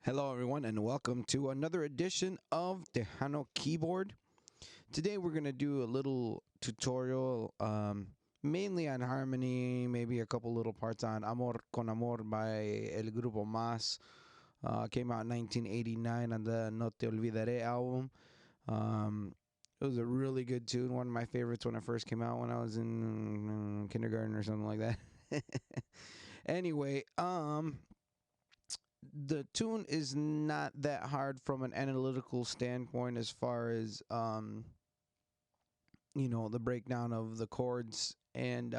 Hello, everyone, and welcome to another edition of Tejano Keyboard. Today, we're going to do a little tutorial, mainly on harmony, maybe a couple little parts on Amor con Amor by El Grupo Mazz. Came out in 1989 on the No Te Olvidaré album. It was a really good tune, one of my favorites when it first came out when I was in kindergarten or something like that. Anyway, the tune is not that hard from an analytical standpoint as far as the breakdown of the chords, and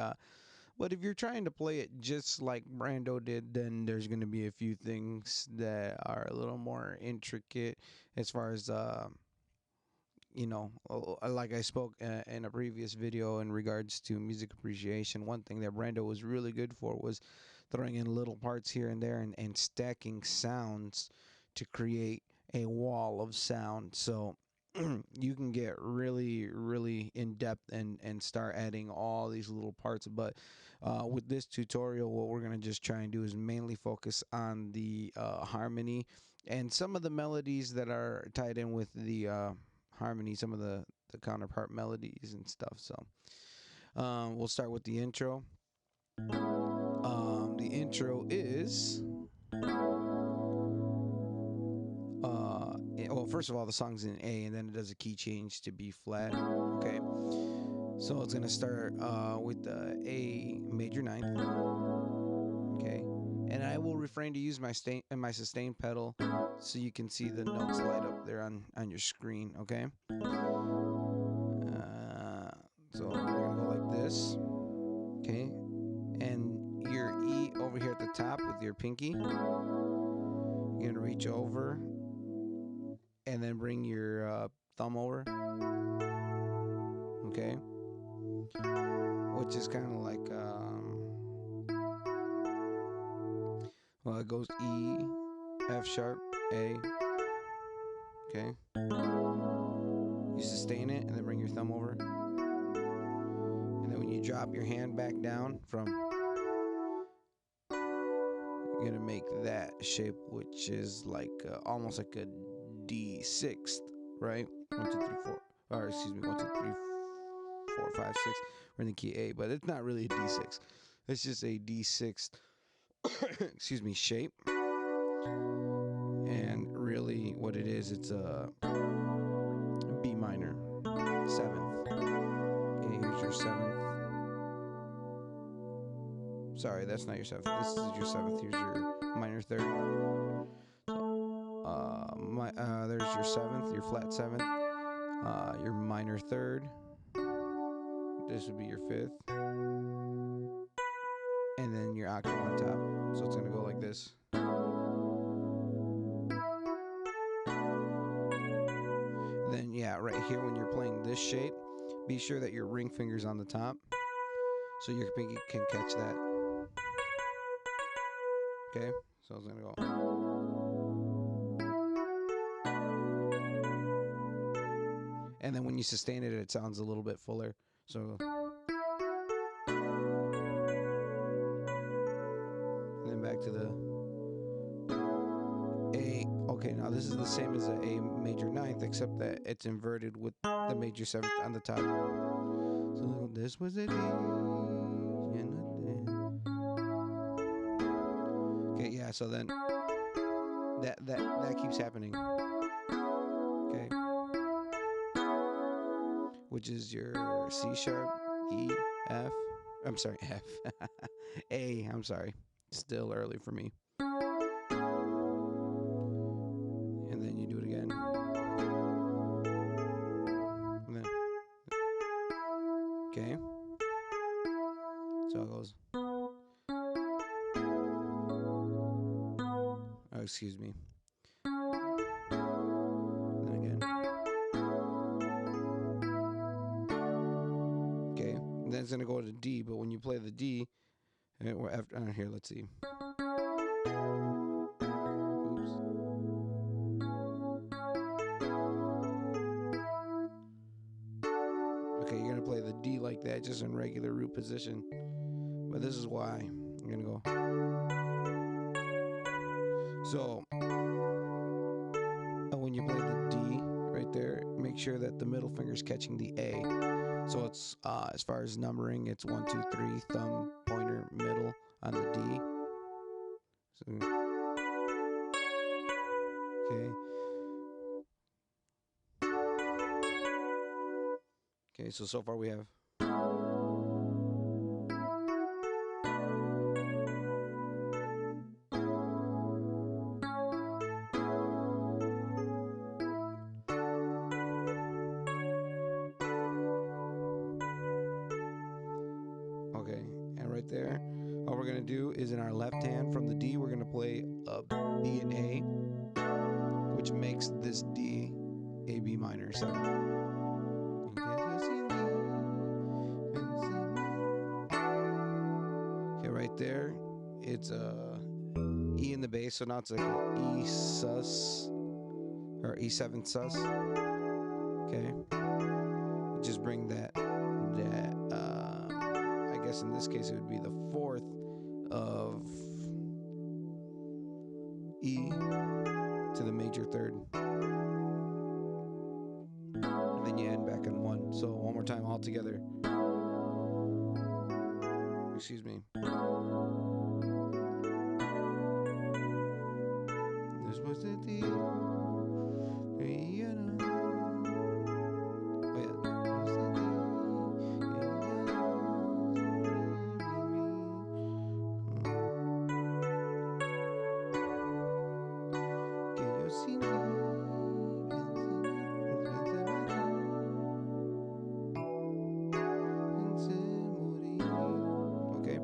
but if you're trying to play it just like Brando did, then there's going to be a few things that are a little more intricate as far as like I spoke in a previous video in regards to music appreciation. One thing that Brando was really good for was throwing in little parts here and there and stacking sounds to create a wall of sound. So you can get really, really in depth and start adding all these little parts. But with this tutorial, what we're going to just try and do is mainly focus on the harmony and some of the melodies that are tied in with the harmony, some of the counterpart melodies and stuff. So we'll start with the intro. The intro is well, first of all, the song's in A, and then it does a key change to B flat. Okay, so it's gonna start with the A major ninth. Okay, and I will refrain to use my sustain pedal so you can see the notes light up there on your screen. Okay, so we're gonna go like this. Okay, and your E over here at the top with your pinky, you're gonna reach over and then bring your thumb over. Okay, which is kind of like well, it goes E, F sharp, A. Okay, you sustain it and then bring your thumb over, and then when you drop your hand back down from, you're gonna make that shape, which is like almost like a D6th, right? 1, 2, 3, 4. Or excuse me, 1, 2, 3, 4, 5, 6. We're in the key A, but it's not really a D6. It's just a D6th, excuse me, shape. And really, what it is, it's a B minor, 7th. Okay, here's your 7th. Sorry, that's not your 7th. This is your 7th. Here's your minor 3rd. There's your 7th, your flat 7th, your minor 3rd. This would be your 5th, and then your octave on top. So it's gonna go like this. Then yeah, right here when you're playing this shape, be sure that your ring finger's on the top, so your pinky can catch that. Okay, so it's gonna go. And then when you sustain it, it sounds a little bit fuller. So, and then back to the A. Okay, now this is the same as the A major ninth, except that it's inverted with the major 7th on the top. So this was it. Okay, yeah. So then that keeps happening. Okay. Which is your C sharp, E, F. I'm sorry, F. A, I'm sorry. Still early for me. And then you do it again. And then, okay. So it goes. Oh, excuse me. Then again. And then it's going to go to D, but when you play the D, after here, let's see. Oops. Okay, you're going to play the D like that, just in regular root position. But this is why. I'm going to go. So make sure that the middle finger is catching the A. So it's as far as numbering, it's 1, 2, 3, thumb, pointer, middle on the D. So, okay. Okay, so far we have. Okay, and right there, all we're gonna do is in our left hand from the D, we're gonna play a B and A, which makes this D a B minor 7th. Okay, right there, it's a E in the bass, so now it's like an E sus or E7 sus. Okay, just bring that. I guess in this case it would be the 4th of E to the major 3rd, and then you end back in 1. So one more time all together. Excuse me. This was the Tejano. Oh yeah. Okay.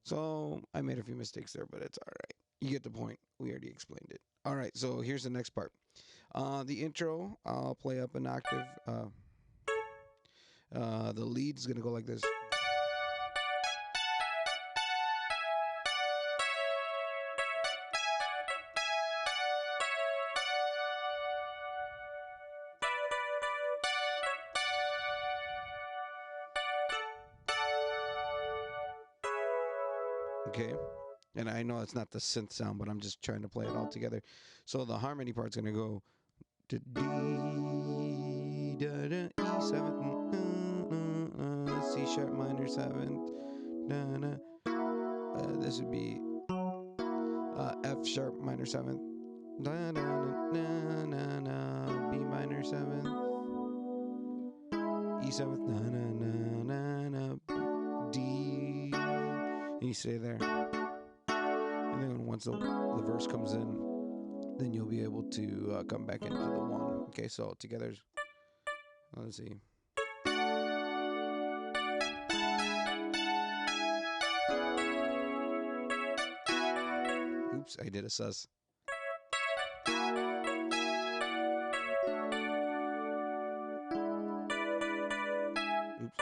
So I made a few mistakes there, but it's all right. You get the point. We already explained it. All right, so here's the next part. The intro, I'll play up an octave. The lead is going to go like this. Okay. And I know it's not the synth sound, but I'm just trying to play it all together. So the harmony part's going to go to D, da, da, E7th, C sharp minor 7th, da, da. This would be F sharp minor 7th, da, da, na, na, na, B minor 7th, E7th, na, na, na, na, na, D, and you stay there. And then once the verse comes in, then you'll be able to come back into the 1. Okay, so together, let's see. Oops, I did a sus. Oops.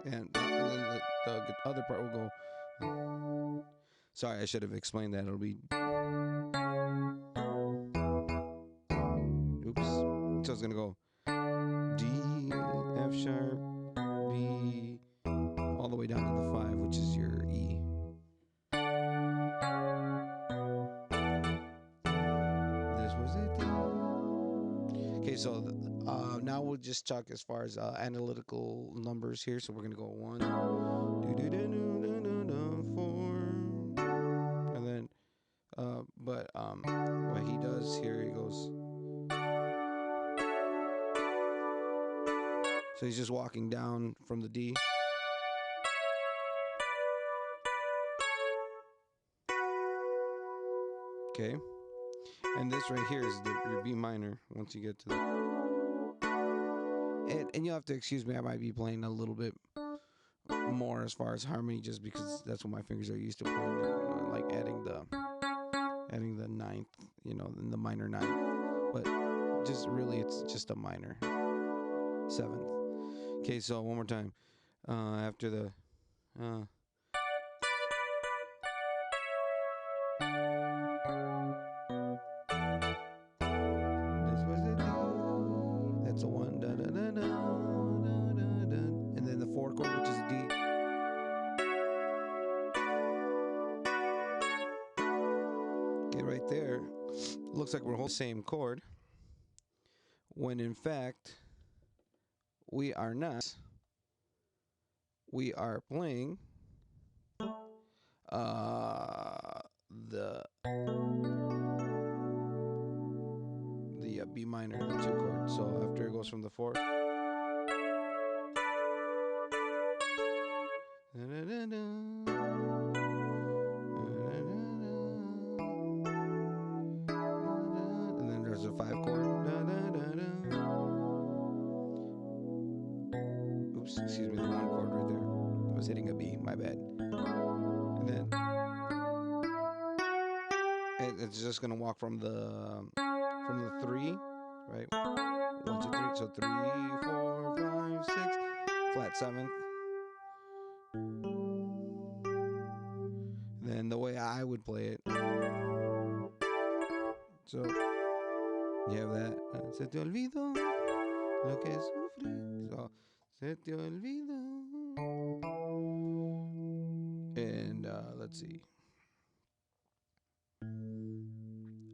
And then the other part will go. Sorry, I should have explained that. It'll be. Oops. So it's going to go D, F sharp, B, all the way down to the 5, which is your E. This was it. Okay, so now we'll just talk as far as analytical numbers here. So we're going to go 1, 4, and then, what he does here, he goes. So he's just walking down from the D. Okay. And this right here is your B minor once you get to the. And you'll have to excuse me, I might be playing a little bit more as far as harmony just because that's what my fingers are used to playing. Like adding the 9th, in the minor 9th. But just really, it's just a minor 7th. Okay, so one more time. After the. This was the D. That's a 1. Da, da, da, da, da, da, da. And then the 4 chord, which is D. Okay, right there. looks like we're holding the same chord, when in fact we are not. We are playing the B minor, the 2 chord. So after it goes from the 4, and then there's a 5 chord. Oops, excuse me, the 1 chord right there. I was hitting a B, my bad. And then it's just gonna walk from the 3, right? 1, 2, 3. So 3, 4, 5, 6, flat 7th. Then the way I would play it. So you have that. Se te olvidó lo que sufrí. So se te olvidó. And let's see.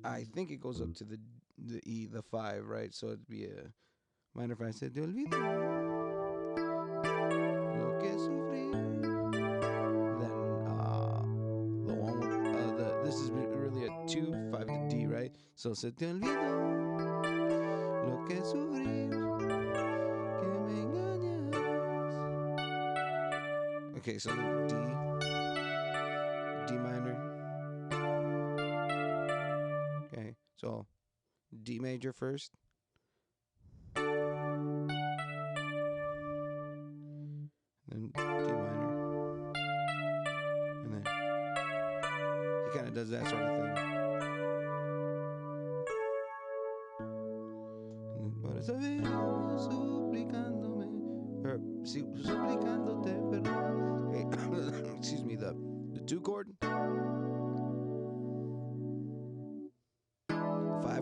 I think it goes up to the E, the 5, right? So it'd be a minor 5. Se te olvidó lo que sufrí. Then the one this is really a 2, 5 to D, right? So se te olvidó lo que sufrí, que me engañas. Okay, so D minor. Okay, so D major first. Then D minor. And then he kind of does that sort of thing. Por eso vengo suplicándome, suplicándote, perdón. Okay, excuse me, the 2 chord, 5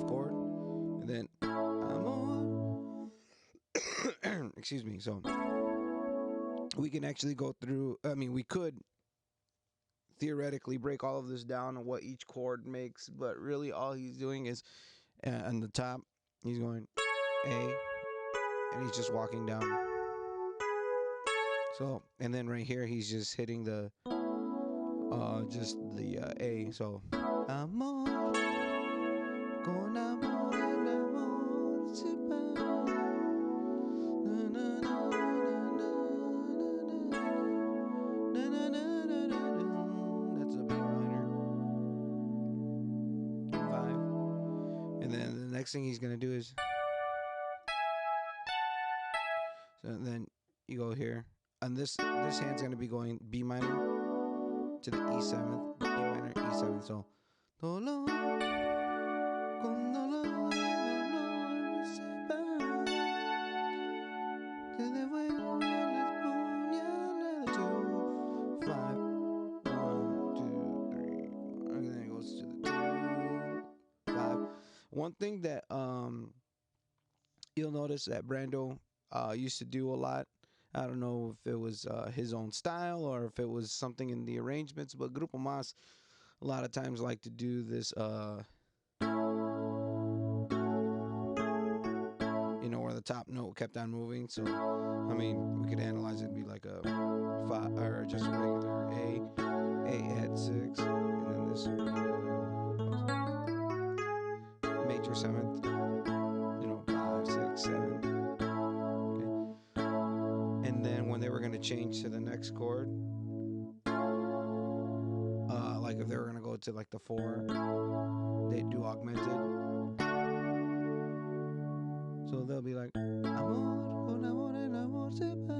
chord, and then Amor. Excuse me. So we can actually go through. I mean, we could theoretically break all of this down on what each chord makes, but really all he's doing is on the top, he's going A, and he's just walking down. So, and then right here, he's just hitting the A. So, Amor, con amor el amor se va. Na, na, na, na, na, na, na, na, na, na. That's a B minor. 5. And then the next thing he's gonna do is, so then you go here, and this hand's gonna be going B minor to the E7th, B minor, E7th. So dolor, con dolor, dolor se va, te devuelve las puñaladas. 2, 5, 1, 2, 3, and then it goes to the 2, 5. One thing that you'll notice that Brando used to do a lot. I don't know if it was his own style or if it was something in the arrangements, but Grupo Mazz a lot of times like to do this, where the top note kept on moving. So, I mean, we could analyze it and be like a 5, or just a regular A at 6, and then this would be major 7th, 5, 6, 7. And then when they were going to change to the next chord, like if they were going to go to like the 4, they'd do augmented. So they'll be like, Amor, con amor, el amor se va.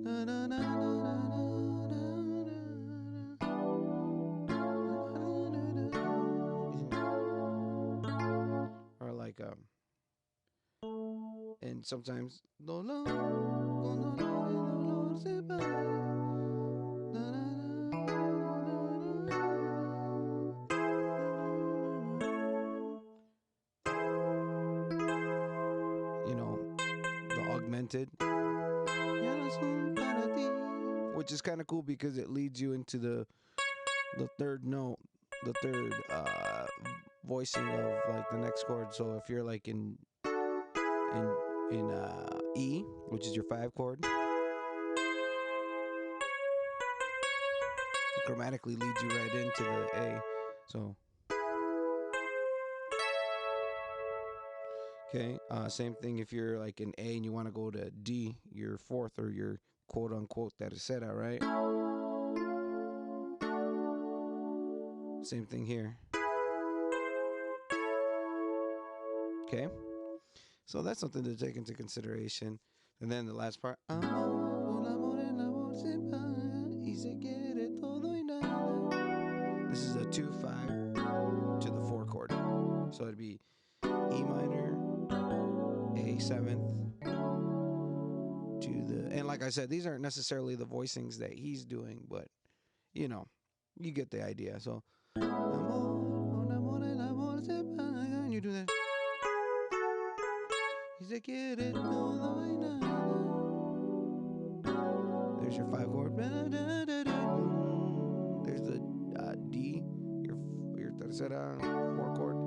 Na, na, na, na, na, or like, and sometimes, dolor, con dolor, el dolor se va. The augmented, which is kind of cool because it leads you into the third note, the third voicing of like the next chord. So if you're like in E, which is your 5 chord, it grammatically leads you right into the A. So okay, same thing if you're like in A and you want to go to D, your 4th or your quote unquote tercera, right? Same thing here. Okay, so that's something to take into consideration. And then the last part, this is a 2-5 to the 4 chord. So it'd be E minor, A 7th to the, and like I said, these aren't necessarily the voicings that he's doing, but you know, you get the idea. So and you do that. There's your 5 chord. There's the D, your tercera 4 chord.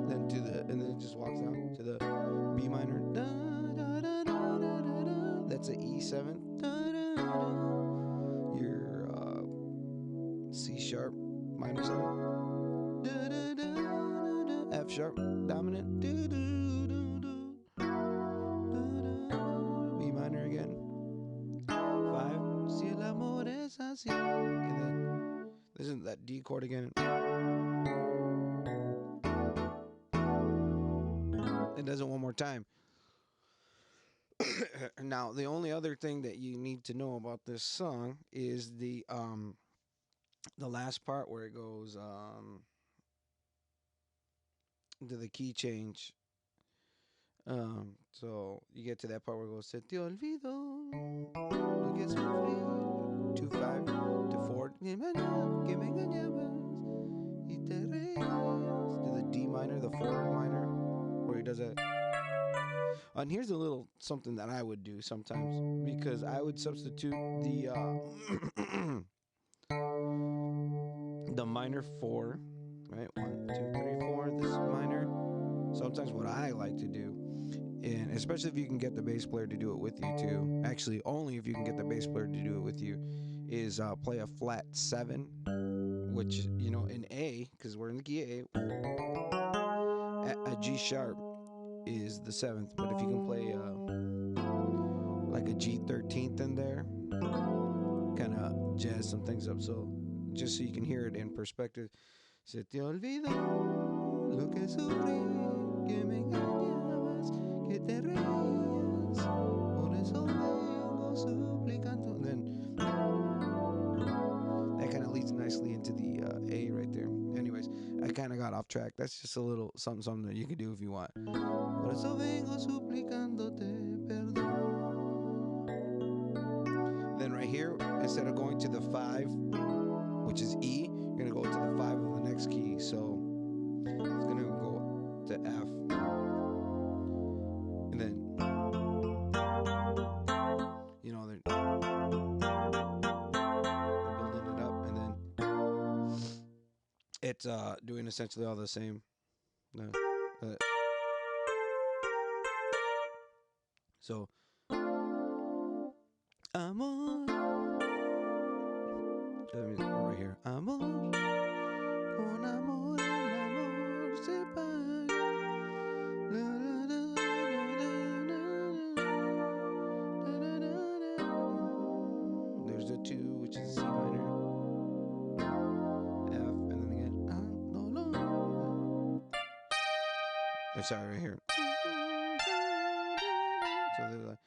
Then to the, and then it just walks down to the B minor. That's an E 7th. Your C sharp minor 7. F sharp dominant. B minor again. 5. Si el amor es así. And then this is that D chord again. It does it one more time. Now, the only other thing that you need to know about this song is the last part where it goes to the key change. So you get to that part where it goes Se te olvido lo que sufrí. 2-5 to 4 que me engañabas y te reías to the D minor, the 4 minor, where he does that. And here's a little something that I would do sometimes, because I would substitute the the minor 4, right? 1, 2, 3, 4. This is minor. Sometimes what I like to do, and especially if you can get the bass player to do it with you too, actually only if you can get the bass player to do it with you, is play a flat 7, which, you know, in A, because we're in the key A, a G sharp is the 7th, but if you can play like a G 13th in there, kind of jazz some things up. So just so you can hear it in perspective. Se te olvidó lo que sufrí, que me engañabas, que te reías, por eso vengo suplicando. And then that kind of leads nicely into the A right there. Anyways, I kind of got off track. That's just a little something that you can do if you want. Por eso vengo suplicándote perdón. Then right here, instead of going to the 5, which is E, you're going to go to the 5 of the next key. So it's going to go to F. And then, you know, they're building it up. And then it's doing essentially all the same. So, Amor. Right here. Amor, con amor, el amor se paga. There's the 2, which is C minor, F, and then again. I'm sorry, right here. So they're like,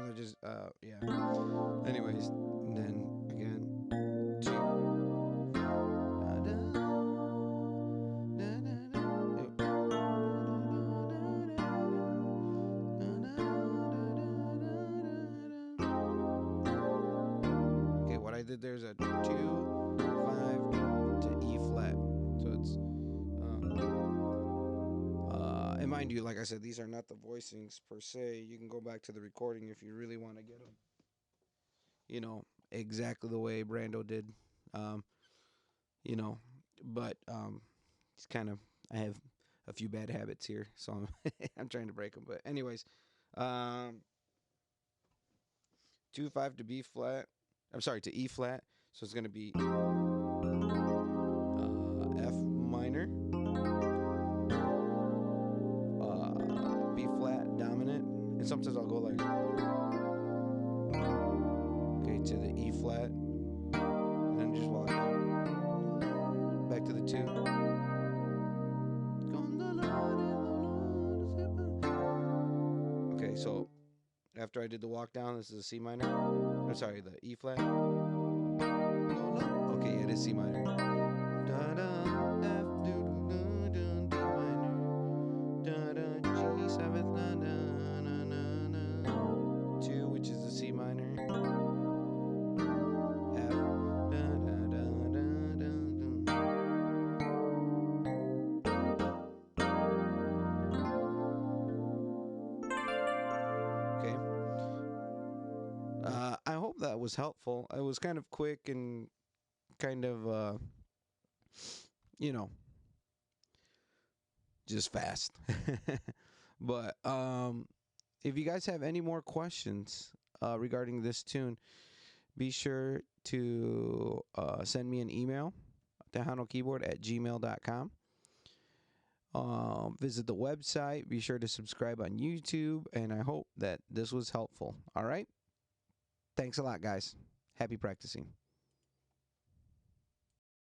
they're just yeah. Anyways, and then again 2. Okay, what I did there's a 2, 5 to E flat. So it's mind you, like I said, these are not the voicings per se. You can go back to the recording if you really want to get them, you know, exactly the way Brando did. Um, you know, but it's kind of, I have a few bad habits here, so I'm I'm trying to break them. But anyways, um, 2-5 to B flat. I'm sorry, to E flat. So it's gonna be F minor, B flat dominant, and sometimes I'll go like okay to the E flat, and then just walk down back to the two. Okay, so after I did the walk down, this is a C minor. I'm sorry, the E flat. Okay, yeah, it is C minor. Da da F do do do D minor. Da da G seventh na na na na na. 2, which is the C minor. F da da da da da da. Okay. I hope that was helpful. It was kind of quick and kind of you know, just fast. But if you guys have any more questions regarding this tune, be sure to send me an email, tejanokeyboard@gmail.com. Visit the website. Be sure to subscribe on YouTube, and I hope that this was helpful. All right? Thanks a lot, guys. Happy practicing.